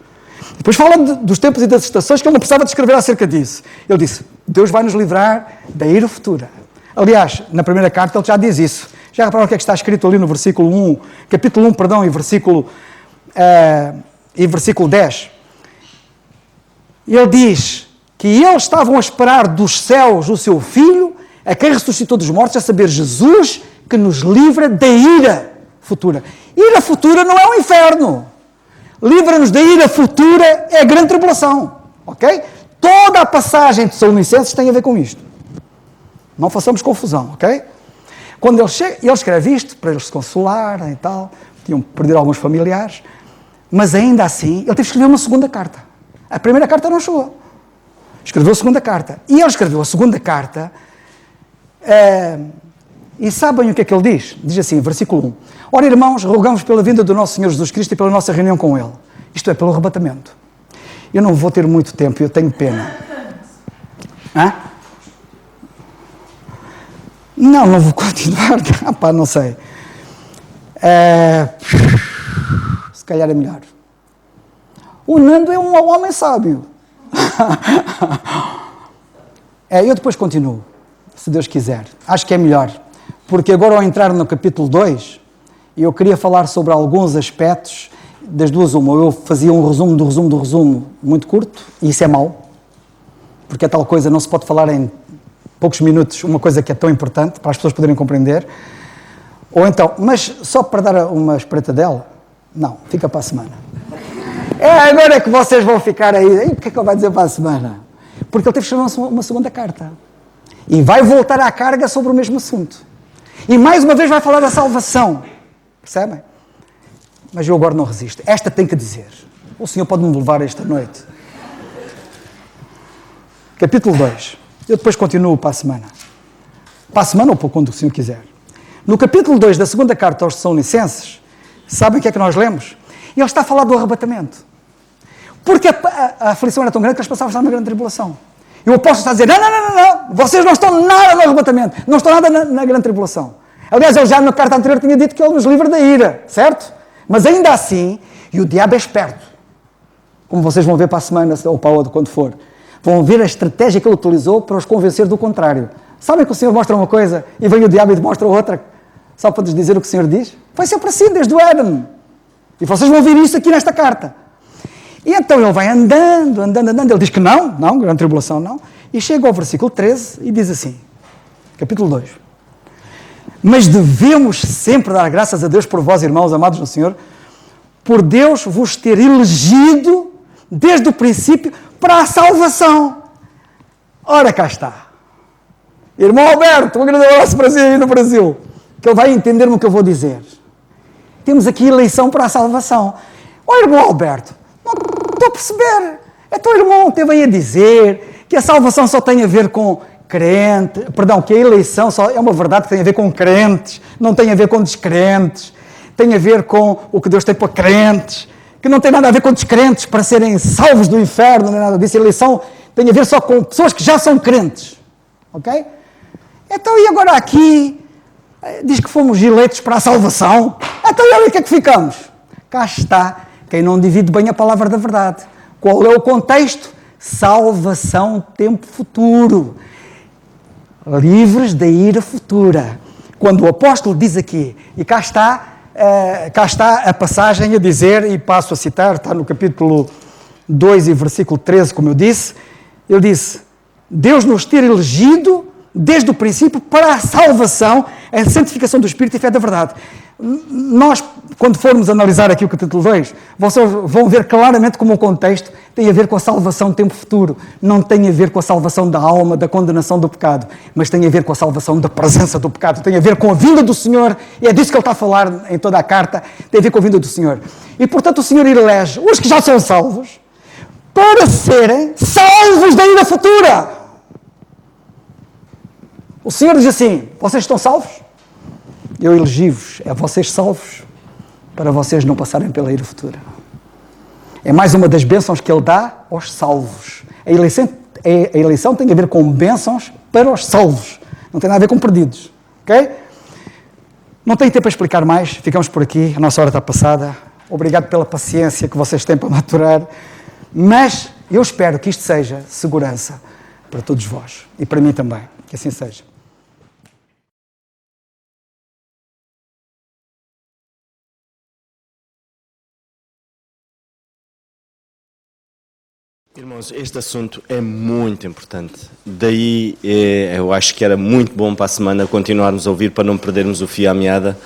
Depois fala dos tempos e das estações que ele não precisava de escrever acerca disso. Ele disse, Deus vai nos livrar da ira futura. Aliás, na primeira carta ele já diz isso. Já repararam o que é que está escrito ali no versículo 1, capítulo 1, perdão, e versículo 10. Ele diz que eles estavam a esperar dos céus o seu Filho, a quem ressuscitou dos mortos, a saber, Jesus, que nos livra da ira futura. Ira futura não é o inferno. Livra-nos da ira futura é a grande tribulação. Ok? Toda a passagem de Tessalonicenses tem a ver com isto. Não façamos confusão, ok? Quando ele escreve isto, para eles se consolarem e tal, tinham perdido alguns familiares, mas ainda assim, ele teve que escrever uma segunda carta. A primeira carta não chegou. Escreveu a segunda carta. E ele escreveu a segunda carta, e sabem o que é que ele diz? Diz assim, versículo 1. Ora, irmãos, rogamos pela vinda do nosso Senhor Jesus Cristo e pela nossa reunião com Ele. Isto é, pelo arrebatamento. Eu não vou ter muito tempo, eu tenho pena. Hã? Não vou continuar. Não sei. Se calhar é melhor. O Nando é um homem sábio. Eu depois continuo, se Deus quiser. Acho que é melhor. Porque agora, ao entrar no capítulo 2, eu queria falar sobre alguns aspectos das duas uma. Eu fazia um resumo do resumo muito curto, e isso é mau. Porque a tal coisa não se pode falar em poucos minutos, uma coisa que é tão importante para as pessoas poderem compreender. Ou então, mas só para dar uma espreitadela? Não, fica para a semana. Agora é que vocês vão ficar aí. O que é que ele vai dizer para a semana? Porque ele teve que escrever uma segunda carta. E vai voltar à carga sobre o mesmo assunto. E mais uma vez vai falar da salvação. Percebem? Mas eu agora não resisto. Esta tem que dizer. O Senhor pode-me levar esta noite. Capítulo 2. Eu depois continuo para a semana. Para a semana ou para quando o Senhor quiser. No capítulo 2 da segunda carta aos Tessalonicenses, sabem o que é que nós lemos? Ele está a falar do arrebatamento. Porque a aflição era tão grande que eles passavam a estar na grande tribulação. E o apóstolo está a dizer, não, vocês não estão nada no arrebatamento, não estão nada na grande tribulação. Aliás, ele já na carta anterior tinha dito que ele nos livra da ira, certo? Mas ainda assim, e o diabo é esperto, como vocês vão ver para a semana ou para a outra, quando for, vão ver a estratégia que ele utilizou para os convencer do contrário. Sabem que o Senhor mostra uma coisa e vem o diabo e mostra outra, só para nos dizer o que o Senhor diz? Foi sempre assim, desde o Éden. E vocês vão ver isso aqui nesta carta. E então ele vai andando, ele diz que não, grande tribulação não, e chega ao versículo 13 e diz assim, capítulo 2, mas devemos sempre dar graças a Deus por vós, irmãos amados no Senhor, por Deus vos ter elegido desde o princípio para a salvação. Ora, cá está. Irmão Alberto, um grande abraço para si aí no Brasil, que ele vai entender-me o que eu vou dizer. Temos aqui eleição para a salvação. Irmão Alberto, não estou a perceber. Teu irmão teve aí a dizer que a salvação só tem a ver com crente, que a eleição só é uma verdade que tem a ver com crentes, não tem a ver com descrentes, tem a ver com o que Deus tem para crentes, que não tem nada a ver com descrentes para serem salvos do inferno, não é nada disso. A eleição tem a ver só com pessoas que já são crentes. Ok? Então, e agora aqui, diz que fomos eleitos para a salvação. Então, e olha o que é que ficamos? Cá está, quem não divide bem a palavra da verdade. Qual é o contexto? Salvação, tempo futuro. Livres da ira futura. Quando o apóstolo diz aqui, e cá está a passagem a dizer, e passo a citar, está no capítulo 2 e versículo 13, como eu disse, ele disse, Deus nos ter elegido desde o princípio para a salvação, a santificação do Espírito e fé da verdade. Nós, quando formos analisar aqui o capítulo 2, vocês vão ver claramente como o contexto tem a ver com a salvação do tempo futuro. Não tem a ver com a salvação da alma, da condenação do pecado, mas tem a ver com a salvação da presença do pecado. Tem a ver com a vinda do Senhor, e é disso que ele está a falar em toda a carta, tem a ver com a vinda do Senhor. E, portanto, o Senhor elege os que já são salvos para serem salvos da ira futura. O Senhor diz assim: vocês estão salvos? Eu elegi-vos, é vocês salvos, para vocês não passarem pela ira futura. É mais uma das bênçãos que Ele dá aos salvos. A eleição tem a ver com bênçãos para os salvos, não tem nada a ver com perdidos, ok? Não tenho tempo para explicar mais, ficamos por aqui, a nossa hora está passada. Obrigado pela paciência que vocês têm para maturar, mas eu espero que isto seja segurança para todos vós e para mim também, que assim seja. Irmãos, este assunto é muito importante. Daí eu acho que era muito bom para a semana continuarmos a ouvir para não perdermos o fio à meada.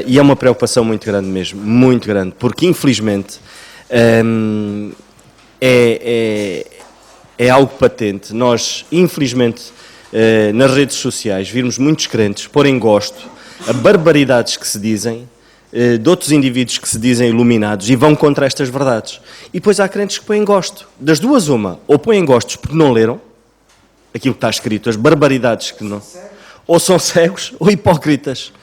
E é uma preocupação muito grande mesmo, muito grande, porque infelizmente é algo patente. Nós, infelizmente, nas redes sociais, virmos muitos crentes porem gosto a barbaridades que se dizem, de outros indivíduos que se dizem iluminados e vão contra estas verdades. E depois há crentes que põem gosto. Das duas uma, ou põem gostos porque não leram aquilo que está escrito, as barbaridades que não... Ou são cegos ou hipócritas.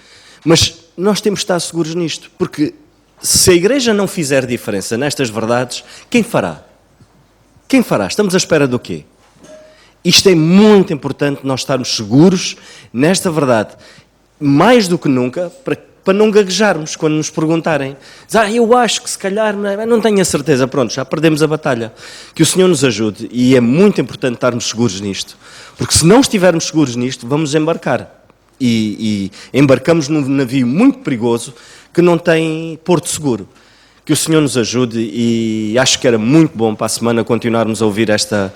Mas nós temos de estar seguros nisto, porque se a Igreja não fizer diferença nestas verdades, quem fará? Quem fará? Estamos à espera do quê? Isto é muito importante, nós estarmos seguros nesta verdade, mais do que nunca, para não gaguejarmos quando nos perguntarem. Eu acho que se calhar, não tenho a certeza, pronto, já perdemos a batalha. Que o Senhor nos ajude, e é muito importante estarmos seguros nisto, porque se não estivermos seguros nisto, vamos embarcar. E embarcamos num navio muito perigoso que não tem porto seguro. Que o Senhor nos ajude, e acho que era muito bom para a semana continuarmos a ouvir esta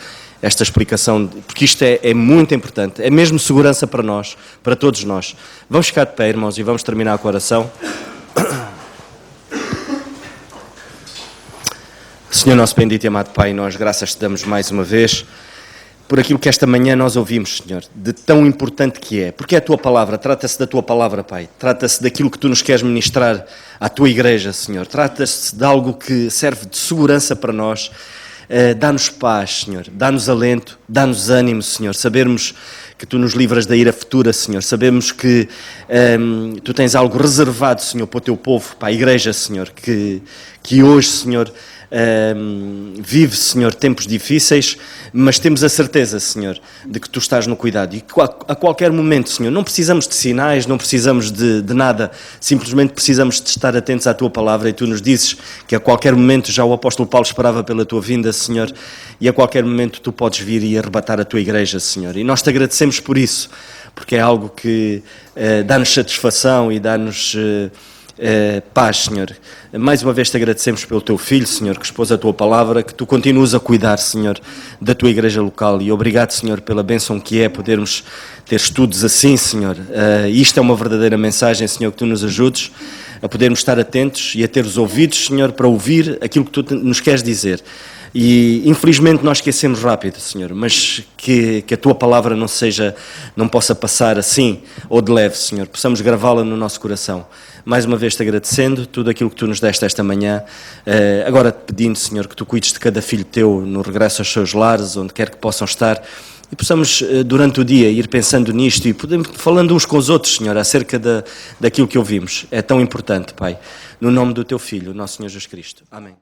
explicação, porque isto é muito importante, é mesmo segurança para nós, para todos nós. Vamos ficar de pé, irmãos, e vamos terminar com a oração. Senhor nosso bendito e amado Pai, nós graças te damos mais uma vez por aquilo que esta manhã nós ouvimos, Senhor, de tão importante que é, porque é a Tua Palavra, trata-se da Tua Palavra, Pai, trata-se daquilo que Tu nos queres ministrar à Tua Igreja, Senhor, trata-se de algo que serve de segurança para nós. Dá-nos paz, Senhor, dá-nos alento, dá-nos ânimo, Senhor, sabermos que Tu nos livras da ira futura, Senhor, sabemos que Tu tens algo reservado, Senhor, para o Teu povo, para a Igreja, Senhor, que hoje, Senhor, vive, Senhor, tempos difíceis, mas temos a certeza, Senhor, de que Tu estás no cuidado e que a qualquer momento, Senhor, não precisamos de sinais, não precisamos de nada, simplesmente precisamos de estar atentos à Tua Palavra, e Tu nos dizes que a qualquer momento, já o apóstolo Paulo esperava pela Tua vinda, Senhor, e a qualquer momento Tu podes vir e arrebatar a Tua Igreja, Senhor, e nós Te agradecemos por isso, porque é algo que dá-nos satisfação e dá-nos paz, Senhor. Mais uma vez te agradecemos pelo Teu Filho, Senhor, que expôs a Tua Palavra, que Tu continuas a cuidar, Senhor, da Tua Igreja local, e obrigado, Senhor, pela bênção que é podermos ter estudos assim, Senhor. Isto é uma verdadeira mensagem, Senhor, que Tu nos ajudes a podermos estar atentos e a ter os ouvidos, Senhor, para ouvir aquilo que Tu nos queres dizer. E infelizmente nós esquecemos rápido, Senhor, mas que a Tua Palavra não possa passar assim ou de leve, Senhor, possamos gravá-la no nosso coração. Mais uma vez te agradecendo tudo aquilo que Tu nos deste esta manhã, agora te pedindo, Senhor, que Tu cuides de cada filho Teu no regresso aos seus lares, onde quer que possam estar, e possamos durante o dia ir pensando nisto e falando uns com os outros, Senhor, acerca daquilo que ouvimos. É tão importante, Pai, no nome do Teu Filho, nosso Senhor Jesus Cristo. Amém.